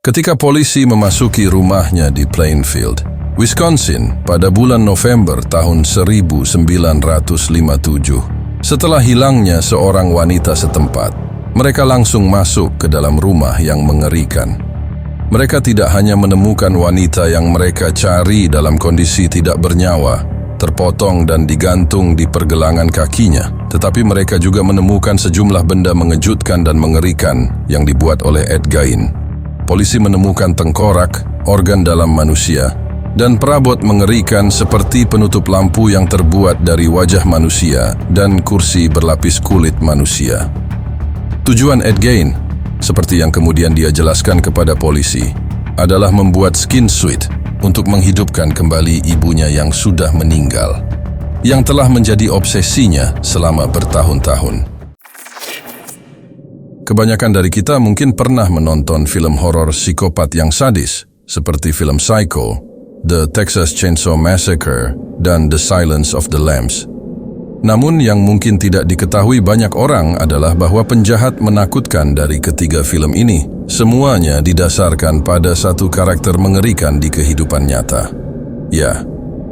Ketika polisi memasuki rumahnya di Plainfield, Wisconsin pada bulan November tahun 1957, setelah hilangnya seorang wanita setempat, mereka langsung masuk ke dalam rumah yang mengerikan. Mereka tidak hanya menemukan wanita yang mereka cari dalam kondisi tidak bernyawa, terpotong dan digantung di pergelangan kakinya, tetapi mereka juga menemukan sejumlah benda mengejutkan dan mengerikan yang dibuat oleh Ed Gein. Polisi menemukan tengkorak, organ dalam manusia, dan perabot mengerikan seperti penutup lampu yang terbuat dari wajah manusia dan kursi berlapis kulit manusia. Tujuan Ed Gein, seperti yang kemudian dia jelaskan kepada polisi, adalah membuat skin suit untuk menghidupkan kembali ibunya yang sudah meninggal, yang telah menjadi obsesinya selama bertahun-tahun. Kebanyakan dari kita mungkin pernah menonton film horor psikopat yang sadis, seperti film Psycho, The Texas Chainsaw Massacre, dan The Silence of the Lambs. Namun yang mungkin tidak diketahui banyak orang adalah bahwa penjahat menakutkan dari ketiga film ini semuanya didasarkan pada satu karakter mengerikan di kehidupan nyata. Ya,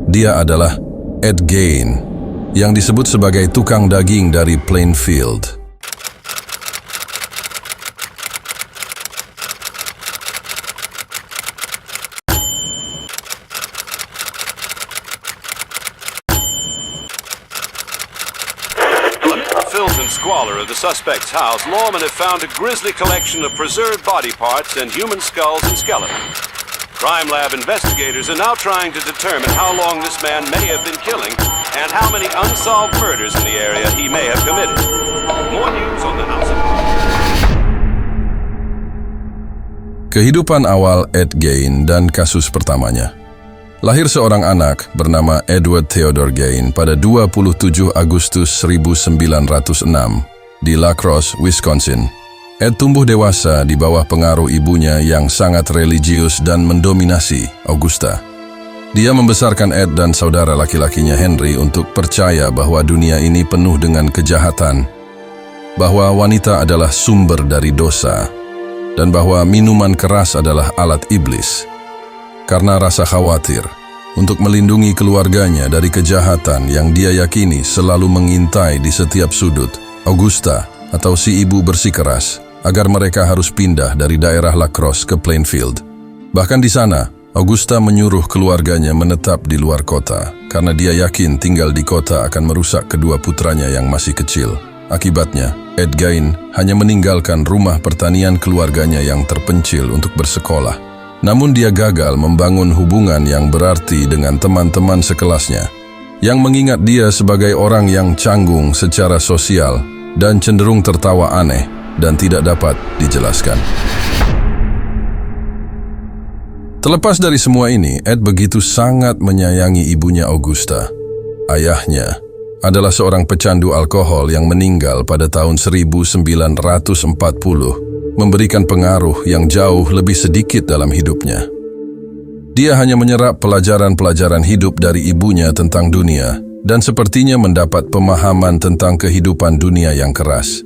dia adalah Ed Gein, yang disebut sebagai tukang daging dari Plainfield. Filth and squalor of the suspect's house, lawmen have found a grisly collection of preserved body parts and human skulls and skeletons. Crime lab investigators are now trying to determine how long this man may have been killing and how many unsolved murders in the area he may have committed. More news on the House of... Kehidupan awal Ed Gein dan kasus pertamanya. Lahir seorang anak bernama Edward Theodore Gein pada 27 Agustus 1906 di La Crosse, Wisconsin. Ed tumbuh dewasa di bawah pengaruh ibunya yang sangat religius dan mendominasi, Augusta. Dia membesarkan Ed dan saudara laki-lakinya Henry untuk percaya bahwa dunia ini penuh dengan kejahatan, bahwa wanita adalah sumber dari dosa, dan bahwa minuman keras adalah alat iblis. Karena rasa khawatir untuk melindungi keluarganya dari kejahatan yang dia yakini selalu mengintai di setiap sudut, Augusta atau si ibu bersikeras agar mereka harus pindah dari daerah La Crosse ke Plainfield. Bahkan di sana, Augusta menyuruh keluarganya menetap di luar kota karena dia yakin tinggal di kota akan merusak kedua putranya yang masih kecil. Akibatnya, Ed Gein hanya meninggalkan rumah pertanian keluarganya yang terpencil untuk bersekolah. Namun dia gagal membangun hubungan yang berarti dengan teman-teman sekelasnya, yang mengingat dia sebagai orang yang canggung secara sosial dan cenderung tertawa aneh dan tidak dapat dijelaskan. Terlepas dari semua ini, Ed begitu sangat menyayangi ibunya Augusta. Ayahnya adalah seorang pecandu alkohol yang meninggal pada tahun 1940, memberikan pengaruh yang jauh lebih sedikit dalam hidupnya. Dia hanya menyerap pelajaran-pelajaran hidup dari ibunya tentang dunia dan sepertinya mendapat pemahaman tentang kehidupan dunia yang keras.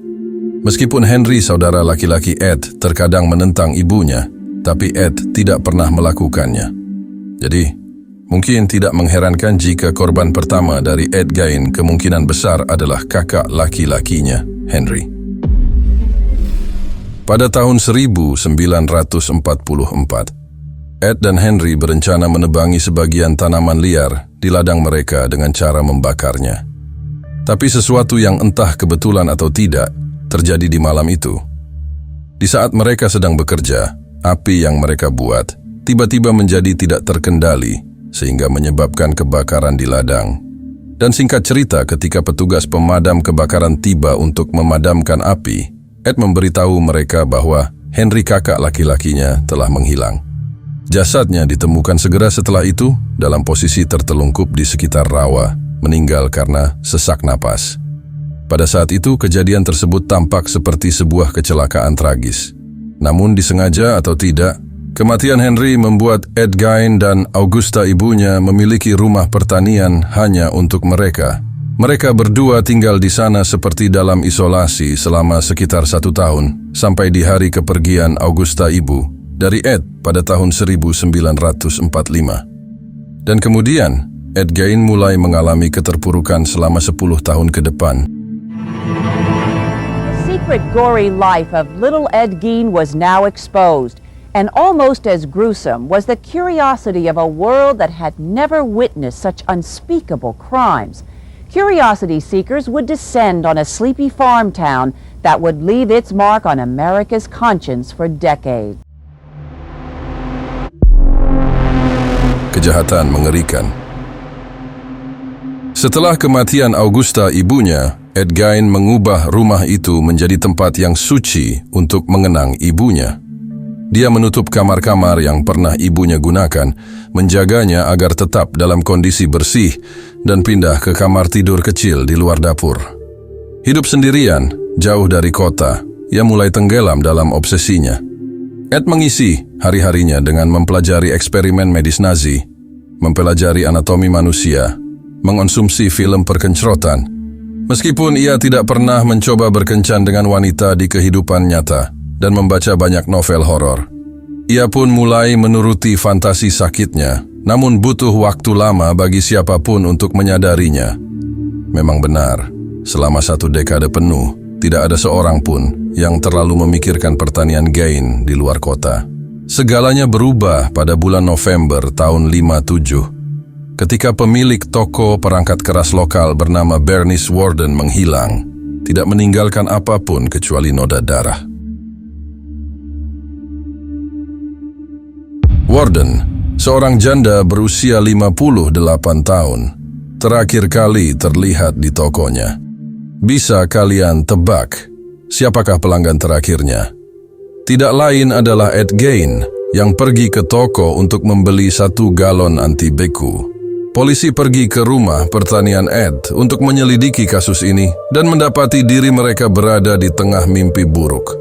Meskipun Henry, saudara laki-laki Ed, terkadang menentang ibunya, tapi Ed tidak pernah melakukannya. Jadi, mungkin tidak mengherankan jika korban pertama dari Ed Gein kemungkinan besar adalah kakak laki-lakinya, Henry. Pada tahun 1944, Ed dan Henry berencana menebangi sebagian tanaman liar di ladang mereka dengan cara membakarnya. Tapi sesuatu yang entah kebetulan atau tidak terjadi di malam itu. Di saat mereka sedang bekerja, api yang mereka buat tiba-tiba menjadi tidak terkendali sehingga menyebabkan kebakaran di ladang. Dan singkat cerita, ketika petugas pemadam kebakaran tiba untuk memadamkan api, Ed memberitahu mereka bahwa Henry, kakak laki-lakinya, telah menghilang. Jasadnya ditemukan segera setelah itu dalam posisi tertelungkup di sekitar rawa, meninggal karena sesak napas. Pada saat itu, kejadian tersebut tampak seperti sebuah kecelakaan tragis. Namun disengaja atau tidak, kematian Henry membuat Ed Gein dan Augusta ibunya memiliki rumah pertanian hanya untuk mereka. Mereka berdua tinggal di sana seperti dalam isolasi selama sekitar 1 tahun, sampai di hari kepergian Augusta ibu, dari Ed pada tahun 1945. Dan kemudian, Ed Gein mulai mengalami keterpurukan selama 10 tahun ke depan. The secret gory life of little Ed Gein was now exposed, and almost as gruesome was the curiosity of a world that had never witnessed such unspeakable crimes. Curiosity seekers would descend on a sleepy farm town that would leave its mark on America's conscience for decades. Kejahatan mengerikan. Setelah kematian Augusta ibunya, Ed Gein mengubah rumah itu menjadi tempat yang suci untuk mengenang ibunya. Dia menutup kamar-kamar yang pernah ibunya gunakan, menjaganya agar tetap dalam kondisi bersih, dan pindah ke kamar tidur kecil di luar dapur. Hidup sendirian, jauh dari kota, ia mulai tenggelam dalam obsesinya. Ed mengisi hari-harinya dengan mempelajari eksperimen medis Nazi, mempelajari anatomi manusia, mengonsumsi film perkencrotan. Meskipun ia tidak pernah mencoba berkencan dengan wanita di kehidupan nyata dan membaca banyak novel horor, ia pun mulai menuruti fantasi sakitnya, namun butuh waktu lama bagi siapapun untuk menyadarinya. Memang benar, selama 1 dekade penuh, tidak ada seorang pun yang terlalu memikirkan pertanian Gein di luar kota. Segalanya berubah pada bulan November tahun 57, ketika pemilik toko perangkat keras lokal bernama Bernice Warden menghilang, tidak meninggalkan apapun kecuali noda darah. Warden, seorang janda berusia 58 tahun, terakhir kali terlihat di tokonya. Bisa kalian tebak siapakah pelanggan terakhirnya? Tidak lain adalah Ed Gein yang pergi ke toko untuk membeli 1 galon anti beku. Polisi pergi ke rumah pertanian Ed untuk menyelidiki kasus ini dan mendapati diri mereka berada di tengah mimpi buruk.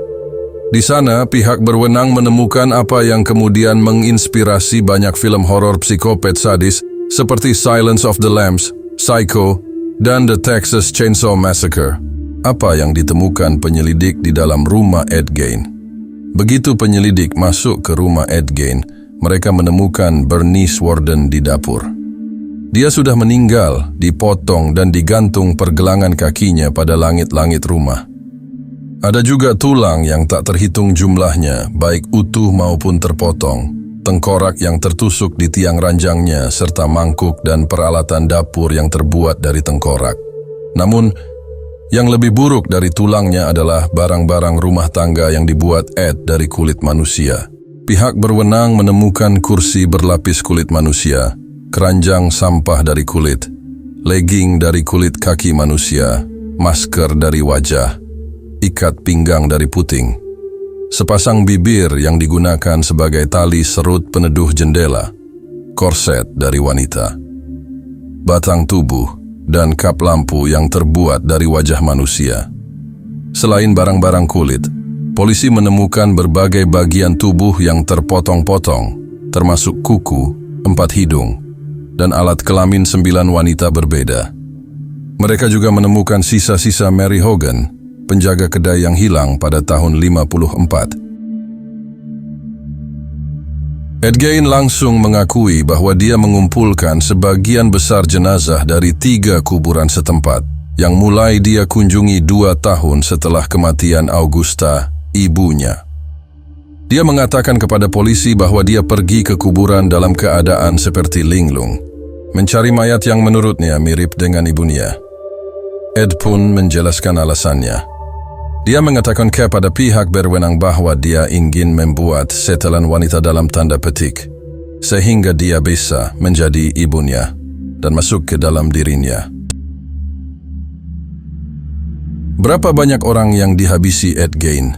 Di sana, pihak berwenang menemukan apa yang kemudian menginspirasi banyak film horor psikopat sadis seperti Silence of the Lambs, Psycho, dan The Texas Chainsaw Massacre. Apa yang ditemukan penyelidik di dalam rumah Ed Gein? Begitu penyelidik masuk ke rumah Ed Gein, mereka menemukan Bernice Warden di dapur. Dia sudah meninggal, dipotong dan digantung pergelangan kakinya pada langit-langit rumah. Ada juga tulang yang tak terhitung jumlahnya, baik utuh maupun terpotong, tengkorak yang tertusuk di tiang ranjangnya, serta mangkuk dan peralatan dapur yang terbuat dari tengkorak. Namun, yang lebih buruk dari tulangnya adalah barang-barang rumah tangga yang dibuat Ed dari kulit manusia. Pihak berwenang menemukan kursi berlapis kulit manusia, keranjang sampah dari kulit, legging dari kulit kaki manusia, masker dari wajah, ikat pinggang dari puting, sepasang bibir yang digunakan sebagai tali serut peneduh jendela, korset dari wanita, batang tubuh, dan kap lampu yang terbuat dari wajah manusia. Selain barang-barang kulit, polisi menemukan berbagai bagian tubuh yang terpotong-potong, termasuk kuku, 4 hidung, dan alat kelamin 9 wanita berbeda. Mereka juga menemukan sisa-sisa Mary Hogan, penjaga kedai yang hilang pada tahun 54. Ed Gein langsung mengakui bahwa dia mengumpulkan sebagian besar jenazah dari 3 kuburan setempat yang mulai dia kunjungi 2 tahun setelah kematian Augusta, ibunya. Dia mengatakan kepada polisi bahwa dia pergi ke kuburan dalam keadaan seperti linglung, mencari mayat yang menurutnya mirip dengan ibunya. Ed pun menjelaskan alasannya. Dia mengatakan kepada pihak berwenang bahwa dia ingin membuat setelan wanita dalam tanda petik, sehingga dia bisa menjadi ibunya dan masuk ke dalam dirinya. Berapa banyak orang yang dihabisi Ed Gein?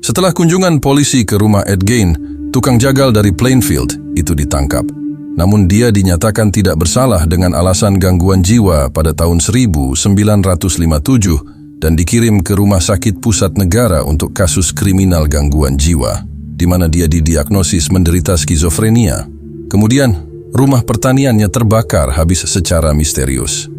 Setelah kunjungan polisi ke rumah Ed Gein, tukang jagal dari Plainfield itu ditangkap. Namun dia dinyatakan tidak bersalah dengan alasan gangguan jiwa pada tahun 1957 dan dikirim ke Rumah Sakit Pusat Negara untuk kasus kriminal gangguan jiwa, di mana dia didiagnosis menderita skizofrenia. Kemudian, rumah pertaniannya terbakar habis secara misterius.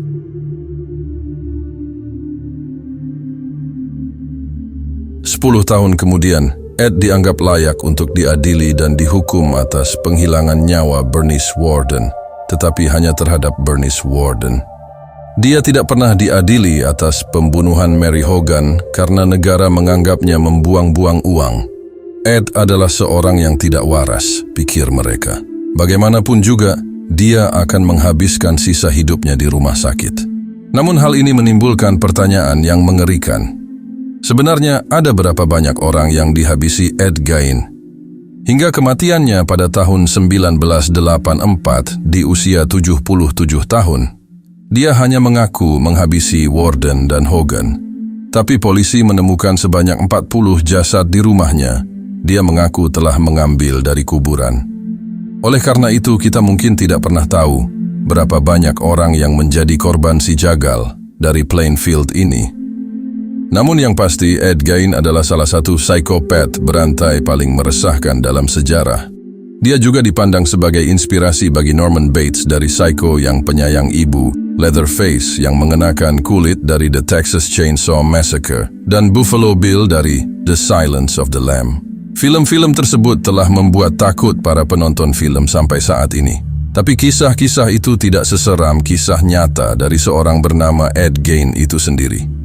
Sepuluh tahun kemudian, Ed dianggap layak untuk diadili dan dihukum atas penghilangan nyawa Bernice Worden, tetapi hanya terhadap Bernice Worden. Dia tidak pernah diadili atas pembunuhan Mary Hogan karena negara menganggapnya membuang-buang uang. Ed adalah seorang yang tidak waras, pikir mereka. Bagaimanapun juga, dia akan menghabiskan sisa hidupnya di rumah sakit. Namun hal ini menimbulkan pertanyaan yang mengerikan. Sebenarnya ada berapa banyak orang yang dihabisi Ed Gein? Hingga kematiannya pada tahun 1984 di usia 77 tahun, dia hanya mengaku menghabisi Worden dan Hogan. Tapi polisi menemukan sebanyak 40 jasad di rumahnya. Dia mengaku telah mengambil dari kuburan. Oleh karena itu, kita mungkin tidak pernah tahu berapa banyak orang yang menjadi korban si jagal dari Plainfield ini. Namun yang pasti, Ed Gein adalah salah satu psikopat berantai paling meresahkan dalam sejarah. Dia juga dipandang sebagai inspirasi bagi Norman Bates dari Psycho yang penyayang ibu, Leatherface yang mengenakan kulit dari The Texas Chainsaw Massacre, dan Buffalo Bill dari The Silence of the Lamb. Film-film tersebut telah membuat takut para penonton film sampai saat ini. Tapi kisah-kisah itu tidak seseram kisah nyata dari seorang bernama Ed Gein itu sendiri.